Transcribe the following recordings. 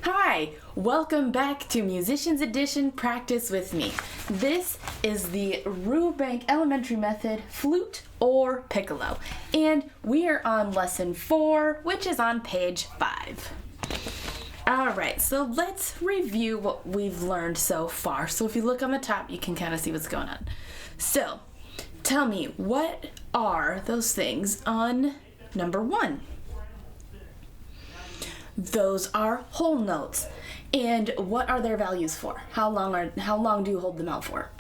Hi, welcome back to Musicians Edition Practice with me. This is the Rubank Elementary Method, Flute or Piccolo, and we are on lesson 4, which is on page 5. Alright, so let's review what we've learned so far. So if you look on the top, you can kind of see what's going on. So, tell me, what are those things on number 1? Those are whole notes. And what are their values for? How long do you hold them out for?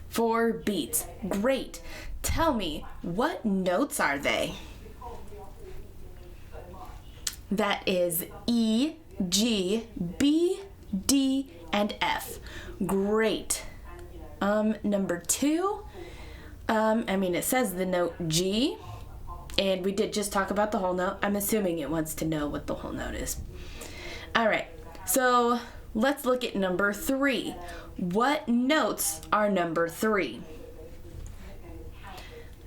4 beats. Great. Tell me, what notes are they? That is E, G, B, D, and F. Great. Number 2, it says the note G. And we did just talk about the whole note. I'm assuming it wants to know what the whole note is. All right, so let's look at number 3. What notes are number 3?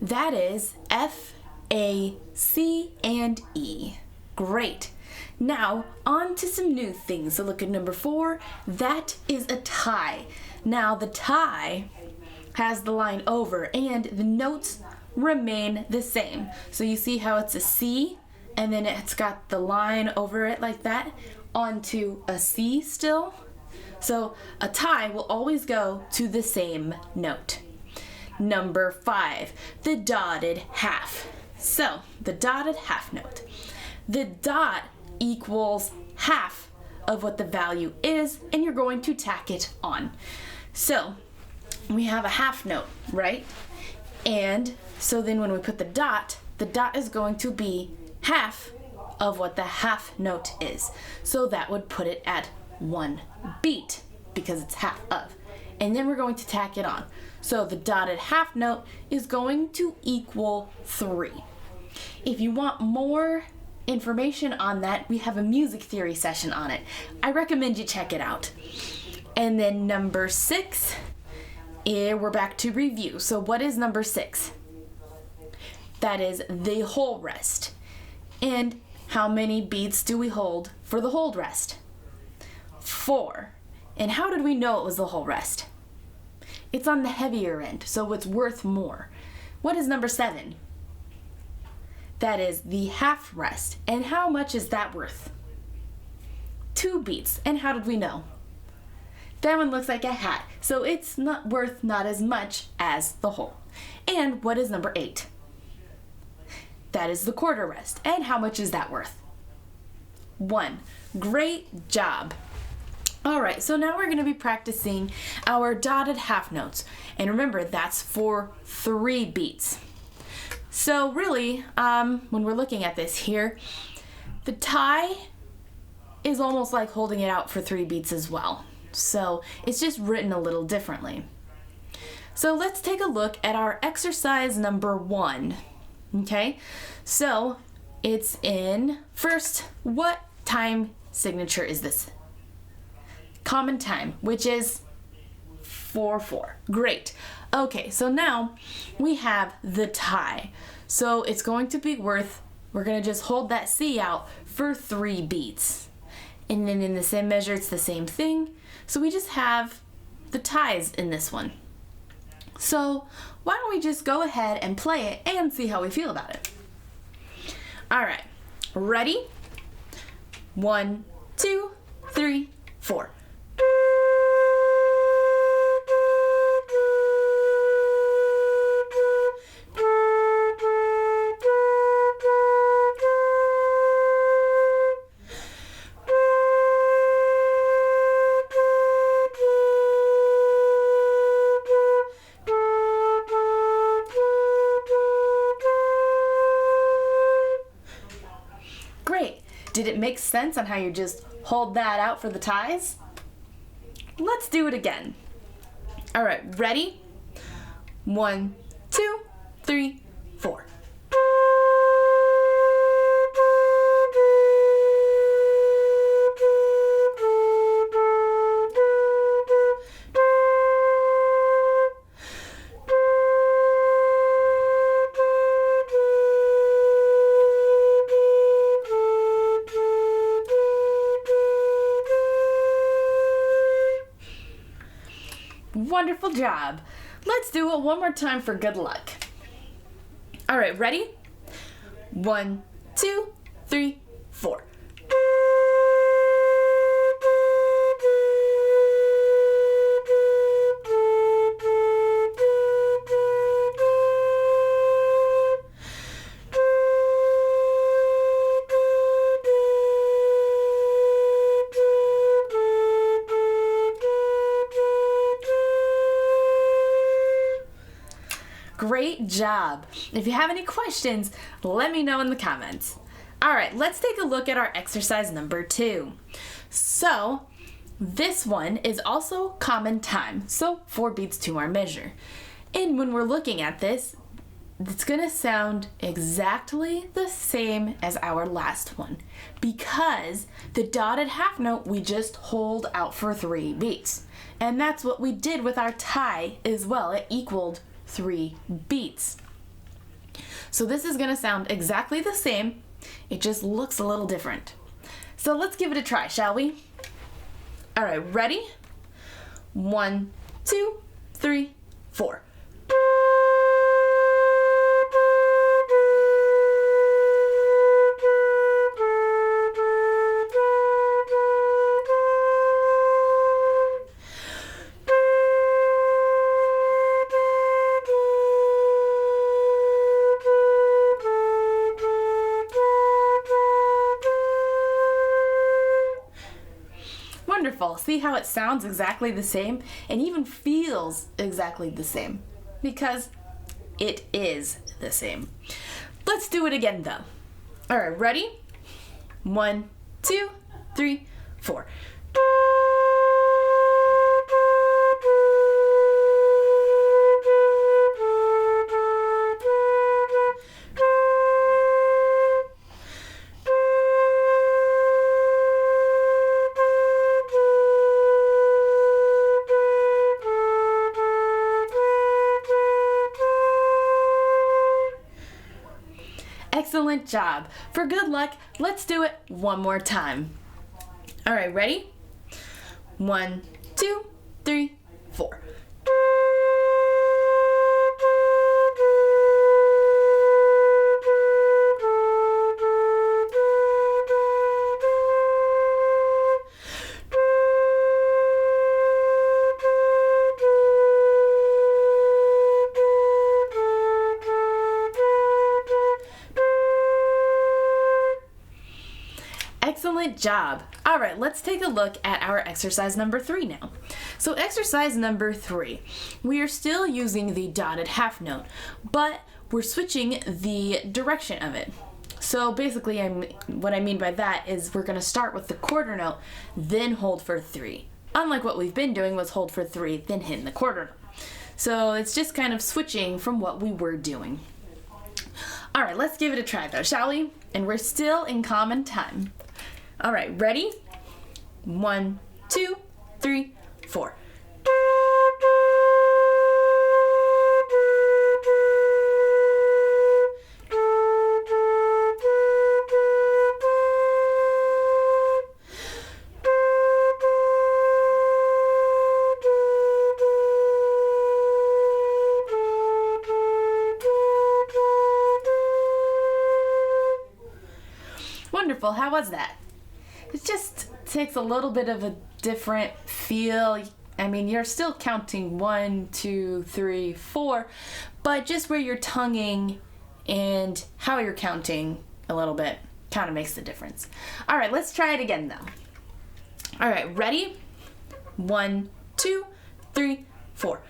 That is F, A, C, and E. Great. Now, on to some new things. So look at number 4. That is a tie. Now, the tie has the line over, and the notes remain the same. So you see how it's a C and then it's got the line over it like that onto a C still. So a tie will always go to the same note. Number 5, the dotted half. So the dotted half note. The dot equals half of what the value is, and you're going to tack it on. So we have a half note, right? And so then when we put the dot is going to be half of what the half note is. So that would put it at 1 beat because it's half of. And then we're going to tack it on. So the dotted half note is going to equal 3. If you want more information on that, we have a music theory session on it. I recommend you check it out. And then number 6, we're back to review. So what is number 6? That is the whole rest. And how many beats do we hold for the whole rest? 4. And how did we know it was the whole rest? It's on the heavier end, so it's worth more. What is number 7? That is the half rest. And how much is that worth? 2 beats. And how did we know? That one looks like a hat, so it's not worth not as much as the whole. And what is number 8? That is the quarter rest. And how much is that worth? 1. Great job. All right, so now we're going to be practicing our dotted half notes. And remember, that's for 3 beats. So really, when we're looking at this here, the tie is almost like holding it out for 3 beats as well. So it's just written a little differently. So let's take a look at our exercise number 1. Okay, so it's in, first, what time signature is this? Common time, which is 4/4. Great. Okay, so now we have the tie. So it's going to be worth, we're going to just hold that C out for 3 beats. And then in the same measure, it's the same thing. So we just have the ties in this one. So why don't we just go ahead and play it and see how we feel about it. All right, ready? 1, 2, 3, 4. Great. Did it make sense on how you just hold that out for the ties? Let's do it again. All right, ready? 1, 2, 3, 4. Wonderful job. Let's do it one more time for good luck. All right, ready? 1, 2, 3, 4. Great job. If you have any questions, let me know in the comments. All right, let's take a look at our exercise number 2. So this one is also common time, so 4 beats to our measure. And when we're looking at this, it's gonna sound exactly the same as our last one because the dotted half note we just hold out for 3 beats. And that's what we did with our tie as well. It equaled 3 beats. So this is gonna sound exactly the same, it just looks a little different. So let's give it a try, shall we? All right, ready? 1, 2, 3, 4. Wonderful. See how it sounds exactly the same and even feels exactly the same because it is the same. Let's do it again though. All right, ready? 1, 2, 3, 4. Excellent job. For good luck, let's do it one more time. All right, ready? 1, 2, 3, 4. Excellent job. All right, let's take a look at our exercise number 3 now. So exercise number 3, we are still using the dotted half note, but we're switching the direction of it. So basically, what I mean by that is we're gonna start with the quarter note, then hold for 3. Unlike what we've been doing was hold for 3, then hit the quarter note. So it's just kind of switching from what we were doing. All right, let's give it a try though, shall we? And we're still in common time. All right, ready? 1, 2, 3, 4. Wonderful, how was that? It just takes a little bit of a different feel. I mean, you're still counting 1, 2, 3, 4, but just where you're tonguing and how you're counting a little bit kind of makes the difference. All right, let's try it again though. All right, ready? 1, 2, 3, 4.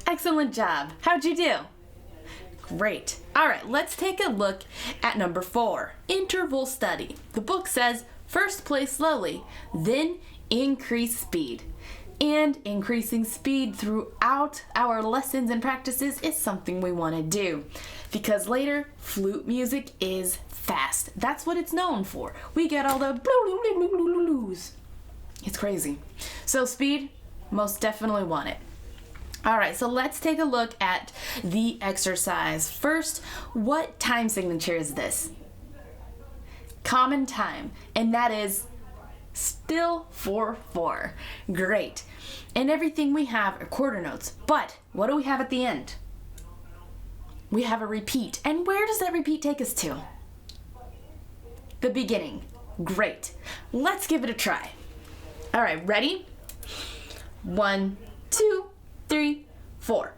Excellent job. How'd you do? Great. All right, let's take a look at number 4, interval study. The book says, first play slowly, then increase speed. And increasing speed throughout our lessons and practices is something we want to do. Because later, flute music is fast. That's what it's known for. We get all the blues. It's crazy. So speed, most definitely want it. All right, so let's take a look at the exercise. First, what time signature is this? Common time, and that is still 4/4. Great. And everything we have are quarter notes, but what do we have at the end? We have a repeat. And where does that repeat take us to? The beginning. Great. Let's give it a try. All right, ready? 1, 2, 3, 4.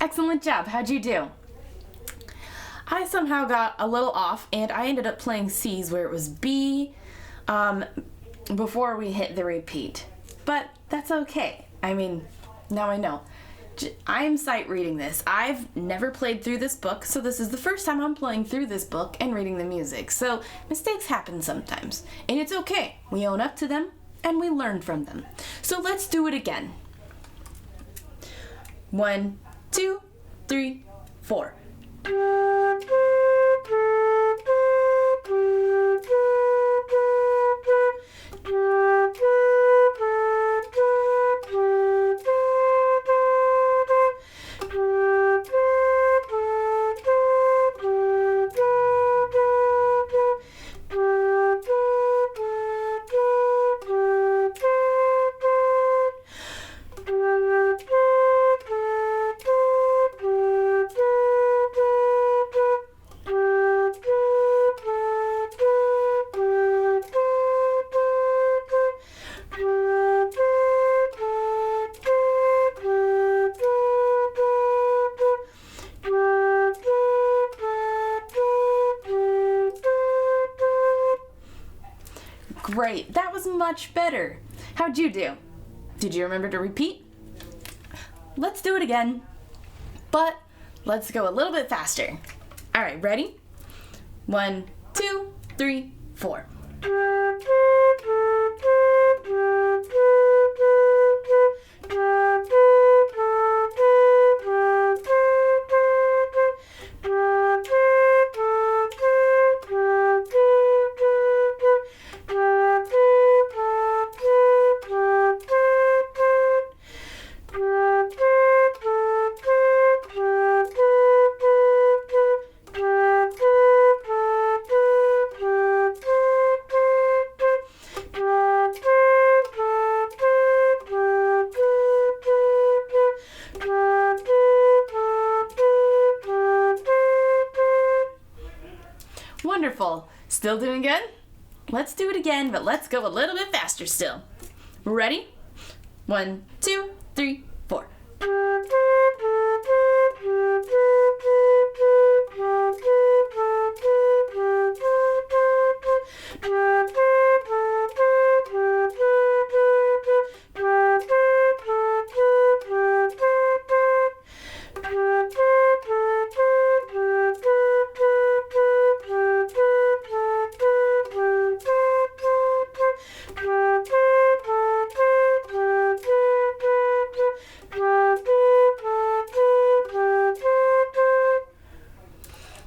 Excellent job. How'd you do? I somehow got a little off and I ended up playing C's where it was B before we hit the repeat. But that's okay. I mean, now I know. I'm sight reading this. I've never played through this book, so this is the first time I'm playing through this book and reading the music. So mistakes happen sometimes, and it's okay. We own up to them and we learn from them. So let's do it again. 1, 2, 3, 4. Great, that was much better. How'd you do? Did you remember to repeat? Let's do it again, but let's go a little bit faster. All right, ready? 1, 2, 3, 4. Wonderful. Still doing good? Let's do it again, but let's go a little bit faster still. Ready? 1, 2, 3, 4.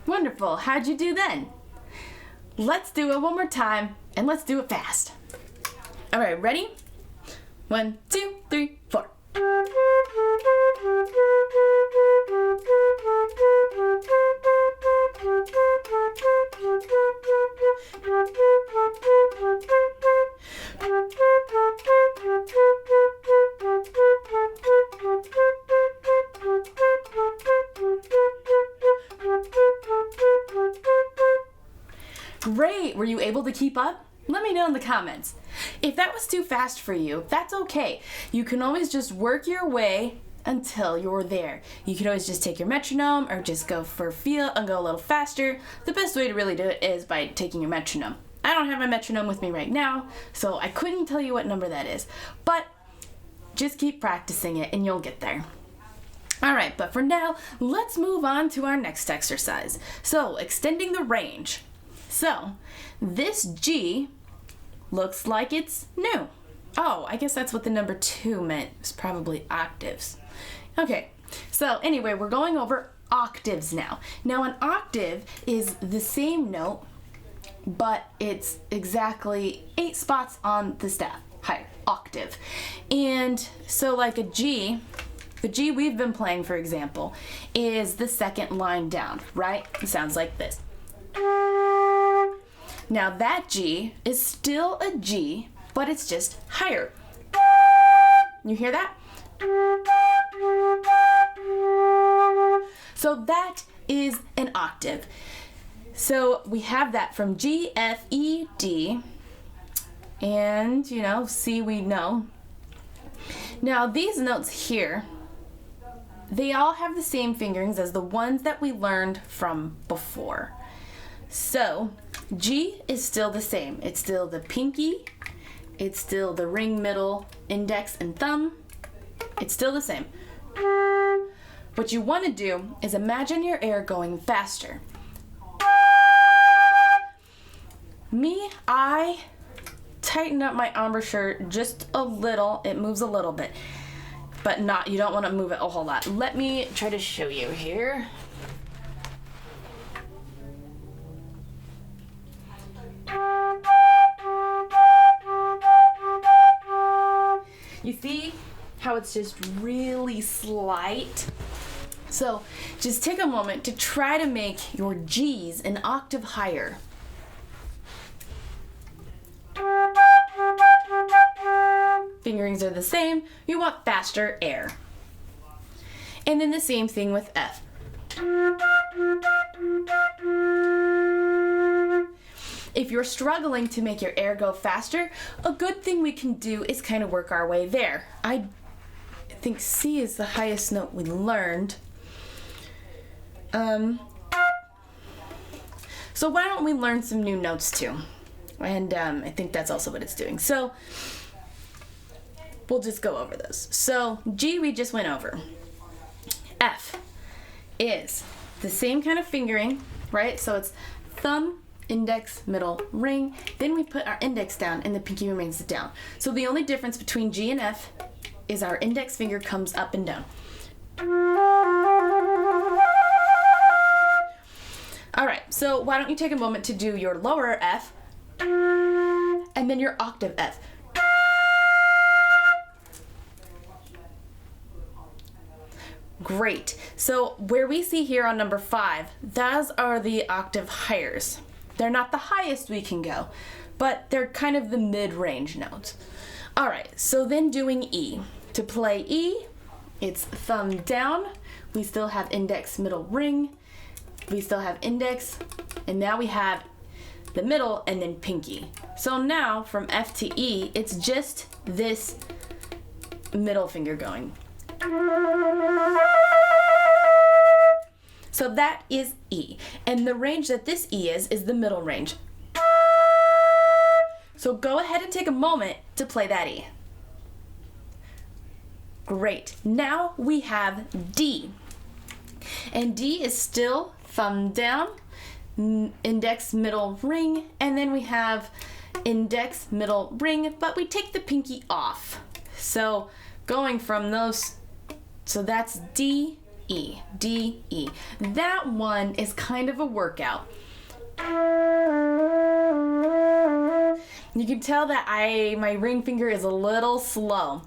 Wonderful. How'd you do then? Let's do it one more time, and let's do it fast. All right, ready? 1, 2, 3, 4. Great! Were you able to keep up? Let me know in the comments. If that was too fast for you, that's okay. You can always just work your way until you're there. You can always just take your metronome or just go for a feel and go a little faster. The best way to really do it is by taking your metronome. I don't have my metronome with me right now, so I couldn't tell you what number that is, but just keep practicing it and you'll get there. All right, but for now, let's move on to our next exercise. So, extending the range. So, this G looks like it's new. Oh, I guess that's what the number 2 meant. It's probably octaves. Okay, so anyway, we're going over octaves now. Now, an octave is the same note, but it's exactly 8 spots on the staff. Higher, octave. And so like a G, the G we've been playing, for example, is the second line down, right? It sounds like this. Now that G is still a G, but it's just higher. You hear that? So that is an octave. So we have that from G, F, E, D, and C we know. Now these notes here, they all have the same fingerings as the ones that we learned from before. So G is still the same. It's still the pinky, it's still the ring, middle, index, and thumb. It's still the same. What you want to do is imagine your air going faster. I tighten up my embouchure just a little. It moves a little bit, but you don't want to move it a whole lot. Let me try to show you here. You see how it's just really slight? So just take a moment to try to make your G's an octave higher. Fingerings are the same. You want faster air. And then the same thing with F. If you're struggling to make your air go faster, a good thing we can do is kind of work our way there. I think C is the highest note we learned. So why don't we learn some new notes too? And I think that's also what it's doing. So we'll just go over those. So G we just went over. F is the same kind of fingering, right? So it's thumb, index, middle, ring. Then we put our index down and the pinky remains down. So the only difference between G and F is our index finger comes up and down. All right, so why don't you take a moment to do your lower F and then your octave F. Great. So where we see here on number 5, those are the octave higher. They're not the highest we can go, but they're kind of the mid-range notes. All right, so then doing E. To play E, it's thumb down. We still have index, middle, ring. We still have index, and now we have the middle and then pinky. So now from F to E, it's just this middle finger going. So that is E. And the range that this E is the middle range. So go ahead and take a moment to play that E. Great. Now we have D. And D is still thumb down, index, middle, ring, and then we have index, middle, ring, but we take the pinky off. So going from those, so that's D, E, D, E. That one is kind of a workout. You can tell that my ring finger is a little slow.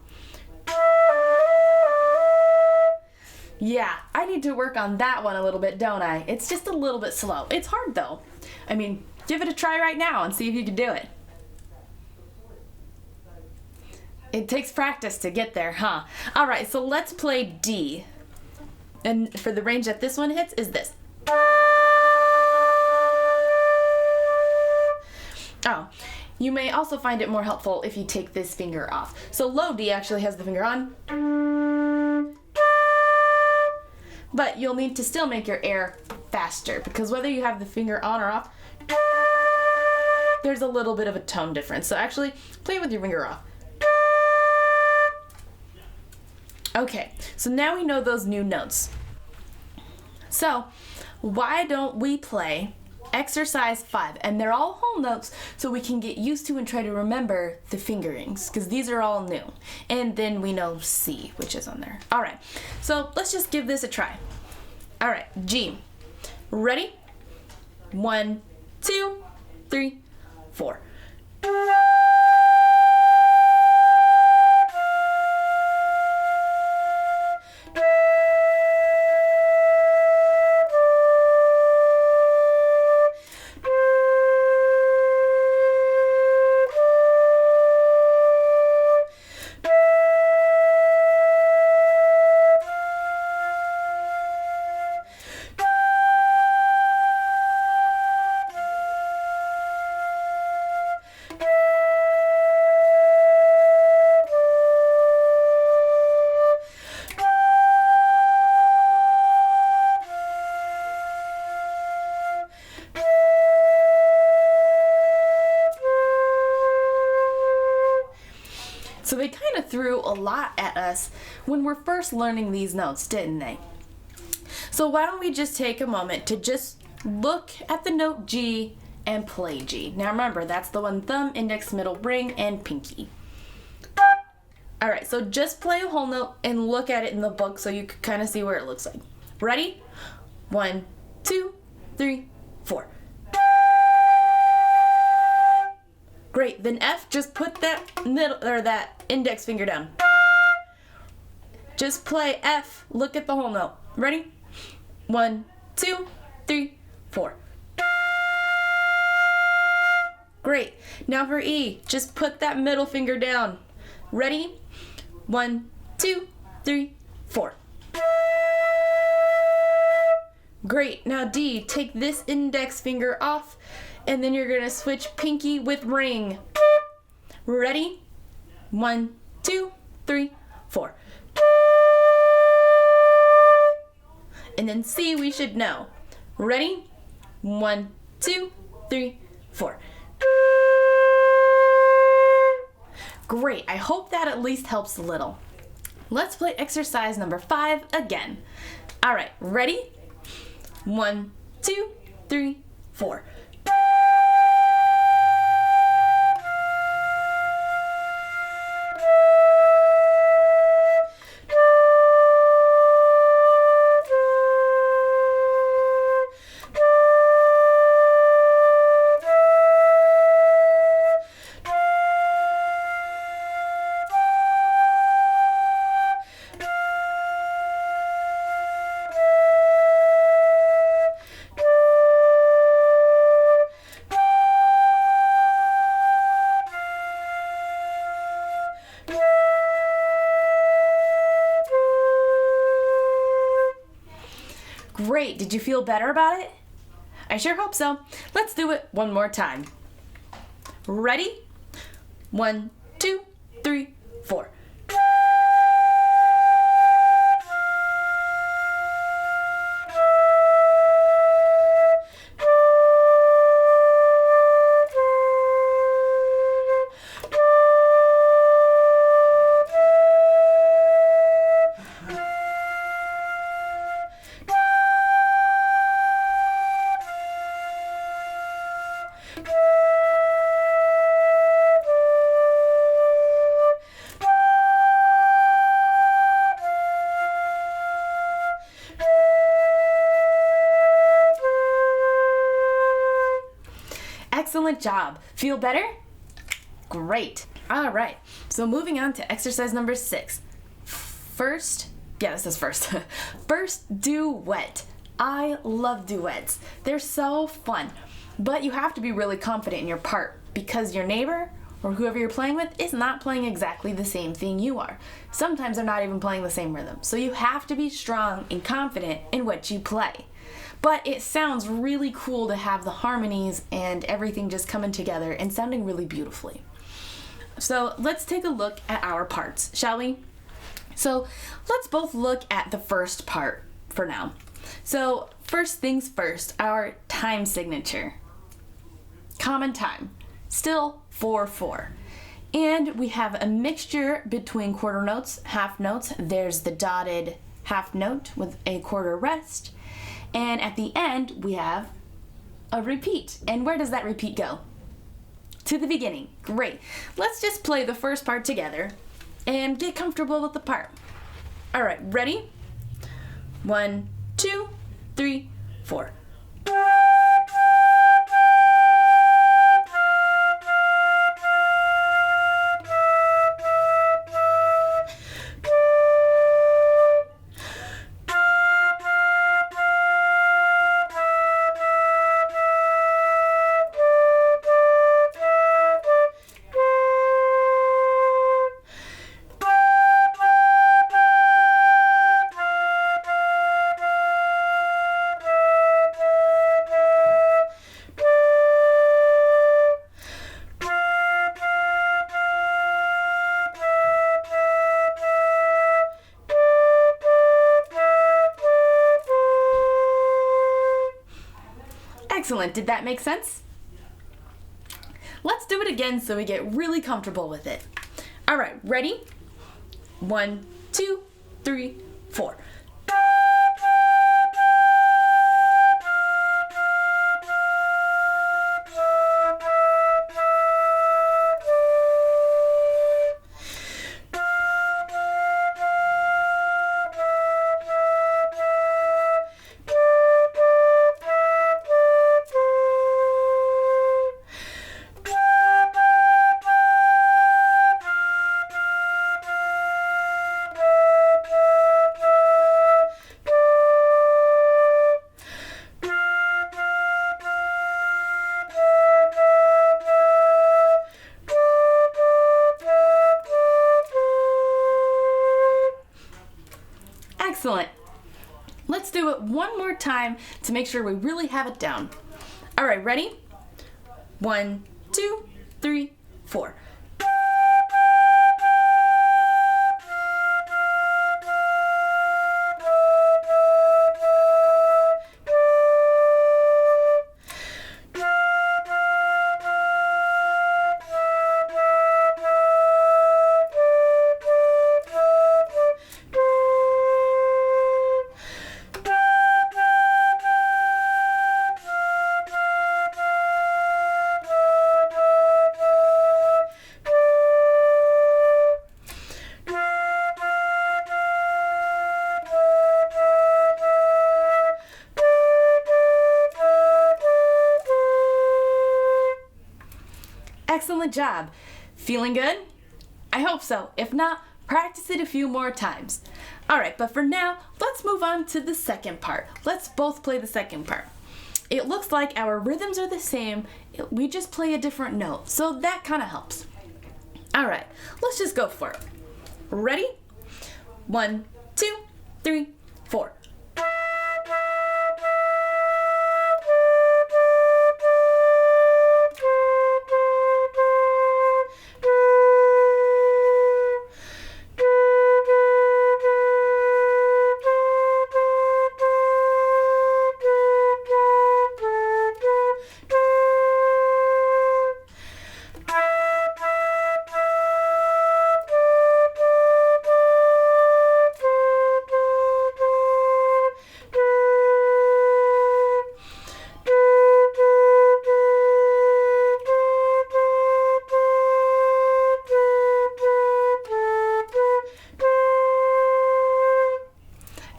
Yeah, I need to work on that one a little bit, don't I? It's just a little bit slow. It's hard though. I mean, give it a try right now and see if you can do it. It takes practice to get there, huh? All right, so let's play D. And for the range that this one hits is this. You may also find it more helpful if you take this finger off. So low D actually has the finger on, but you'll need to still make your air faster because whether you have the finger on or off, there's a little bit of a tone difference. So actually play with your finger off. Okay, so now we know those new notes. So why don't we play exercise 5? And they're all whole notes so we can get used to and try to remember the fingerings because these are all new. And then we know C, which is on there. All right, so let's just give this a try. All right, G. Ready? 1, 2, 3, 4. So they kind of threw a lot at us when we're first learning these notes, didn't they? So why don't we just take a moment to just look at the note G and play G. Now remember, that's the one thumb, index, middle, ring, and pinky. All right, so just play a whole note and look at it in the book so you can kind of see where it looks like. Ready? 1, 2, 3, 4. Great, then F, just put that middle or that index finger down. Just play F, look at the whole note. Ready? 1, 2, 3, 4. Great, now for E, just put that middle finger down. Ready? 1, 2, 3, 4. Great, now D, take this index finger off, and then you're gonna switch pinky with ring. Ready? 1, 2, 3, 4. And then C, we should know. Ready? 1, 2, 3, 4. Great, I hope that at least helps a little. Let's play exercise number 5 again. All right, ready? 1, 2, 3, 4. Great, did you feel better about it? I sure hope so. Let's do it one more time. Ready? 1, 2, 3, 4. Excellent job. Feel better? Great. All right. So moving on to exercise number 6. First, First duet. I love duets. They're so fun. But you have to be really confident in your part because your neighbor or whoever you're playing with is not playing exactly the same thing you are. Sometimes they're not even playing the same rhythm. So you have to be strong and confident in what you play. but it sounds really cool to have the harmonies and everything just coming together and sounding really beautifully. So let's take a look at our parts, shall we? So let's both look at the first part for now. So first things first, our time signature. Common time, still 4/4. And we have a mixture between quarter notes, half notes. There's the dotted half note with a quarter rest. And at the end, we have a repeat. And where does that repeat go? To the beginning. Great. Let's just play the first part together and get comfortable with the part. All right, ready? 1, 2, 3, 4. Excellent. Did that make sense? Let's do it again so we get really comfortable with it. All right, ready? 1, 2, 3, 4. Excellent. Let's do it one more time to make sure we really have it down. All right, ready? 1, 2, 3, 4. Excellent job. Feeling good? I hope so. If not, practice it a few more times. All right, but for now, let's move on to the second part. Let's both play the second part. It looks like our rhythms are the same, we just play a different note, so that kind of helps. All right, let's just go for it. Ready? 1, 2, 3, 4.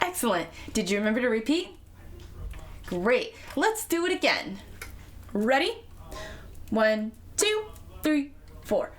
Excellent. Did you remember to repeat? Great. Let's do it again. Ready? 1, 2, 3, 4.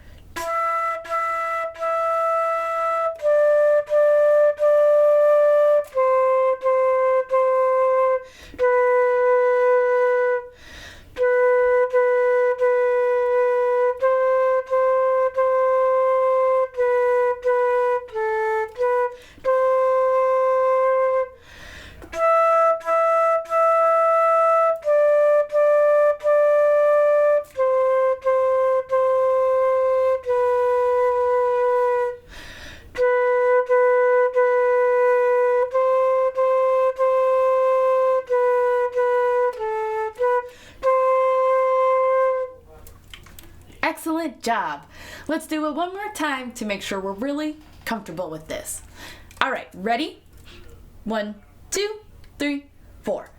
job. Let's do it one more time to make sure we're really comfortable with this. All right, ready? 1, 2, 3, 4.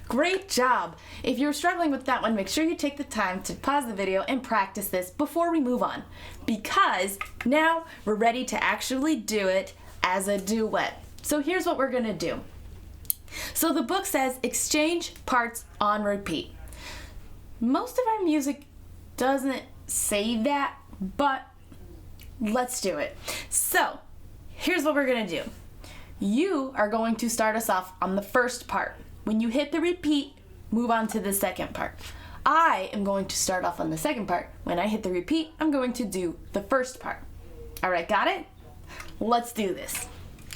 Great job! If you're struggling with that one, make sure you take the time to pause the video and practice this before we move on, because now we're ready to actually do it as a duet. So here's what we're gonna do. So the book says exchange parts on repeat. Most of our music doesn't say that, but let's do it. So here's what we're gonna do. You are going to start us off on the first part. When you hit the repeat, move on to the second part. I am going to start off on the second part. When I hit the repeat, I'm going to do the first part. All right, got it? Let's do this.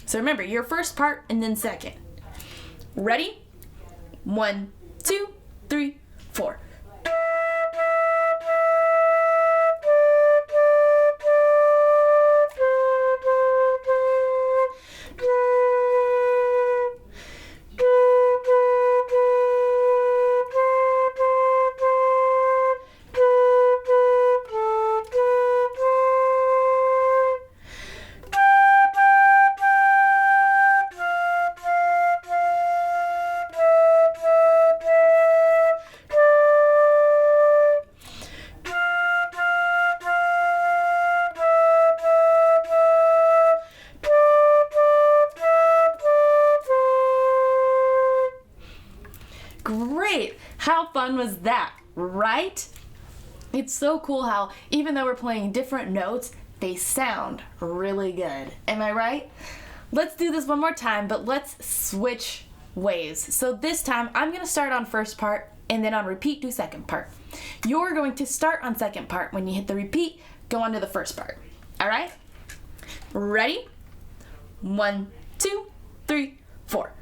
So remember, your first part and then second. Ready? 1, 2, 3, 4. Great! How fun was that, right? It's so cool how even though we're playing different notes, they sound really good. Am I right? Let's do this one more time, but let's switch ways. So this time I'm going to start on first part and then on repeat do second part. You're going to start on second part. When you hit the repeat, go on to the first part. All right? Ready? 1, 2, 3, 4.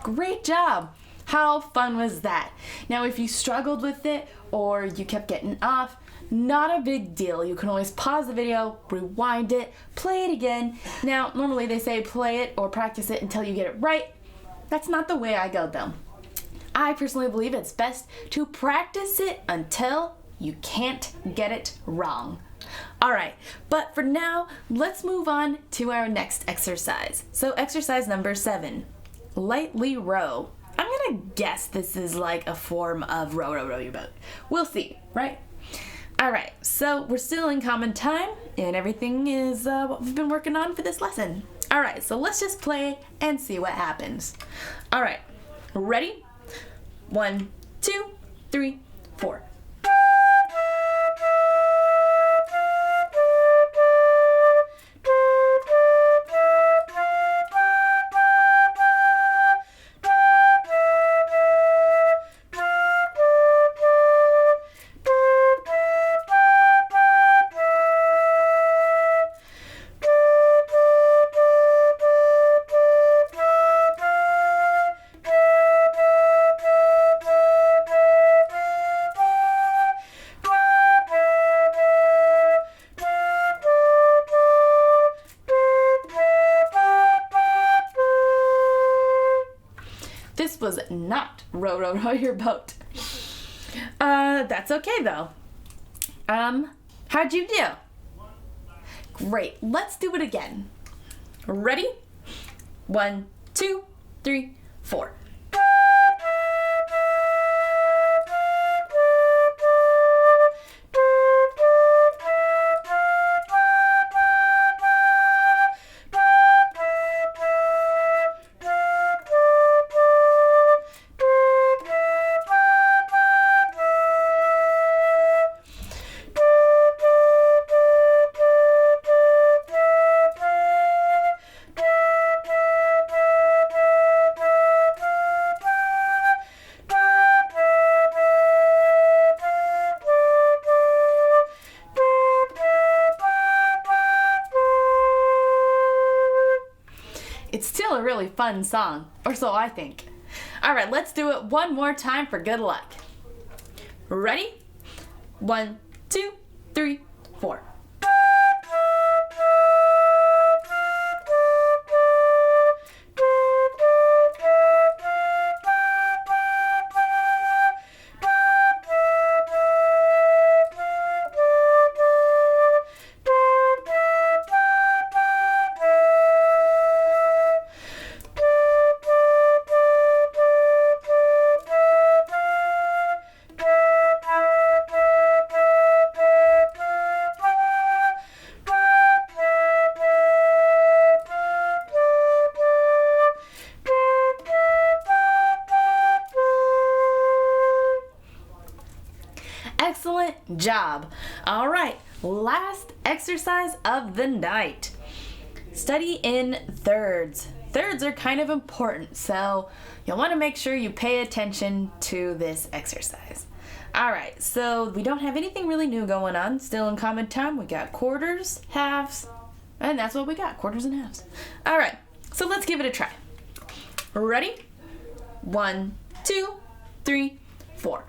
Great job! How fun was that? Now if you struggled with it or you kept getting off, not a big deal. You can always pause the video, rewind it, play it again. Now normally they say play it or practice it until you get it right. That's not the way I go though. I personally believe it's best to practice it until you can't get it wrong. Alright, but for now, let's move on to our next exercise. So exercise number 7. Lightly row. I'm gonna guess this is like a form of row, row, row your boat. We'll see, right? All right, so we're still in common time and everything is what we've been working on for this lesson. All right, so let's just play and see what happens. All right, ready? 1, 2, 3, 4. This was not row, row, row your boat. That's okay though. How'd you do? Great. Let's do it again. Ready? 1, 2, 3, 4. It's still a really fun song, or so I think. All right, let's do it one more time for good luck. Ready? 1, 2, 3, 4. Excellent job. All right, last exercise of the night. Study in thirds. Thirds are kind of important, so you'll want to make sure you pay attention to this exercise. All right, so we don't have anything really new going on. Still in common time, we got quarters, halves, and that's what we got, quarters and halves. All right, so let's give it a try. Ready? 1, 2, 3, 4.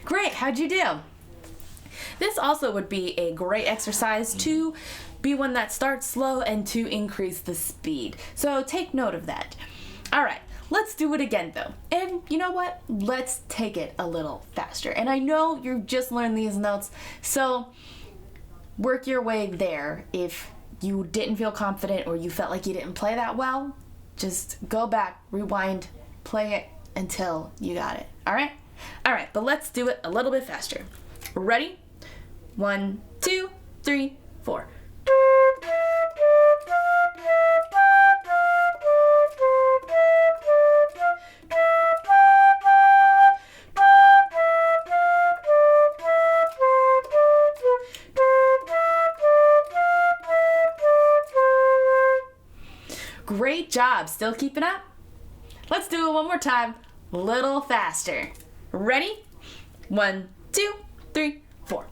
Great, how'd you do? This also would be a great exercise to be one that starts slow and to increase the speed. So take note of that. All right, let's do it again though. And you know what? Let's take it a little faster. And I know you just learned these notes, so work your way there. If you didn't feel confident or you felt like you didn't play that well, just go back, rewind, play it until you got it. All right? All right, but let's do it a little bit faster. Ready? 1, 2, 3, 4. Great job. Still keeping up? Let's do it one more time, a little faster. Ready? 1, 2, 3, 4.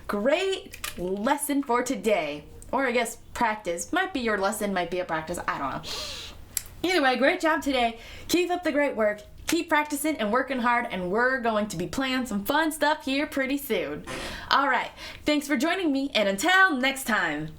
Great lesson for today. Or I guess practice. Might be your lesson, might be a practice. I don't know. Either way, great job today. Keep up the great work. Keep practicing and working hard, and we're going to be playing some fun stuff here pretty soon. All right. Thanks for joining me, and until next time.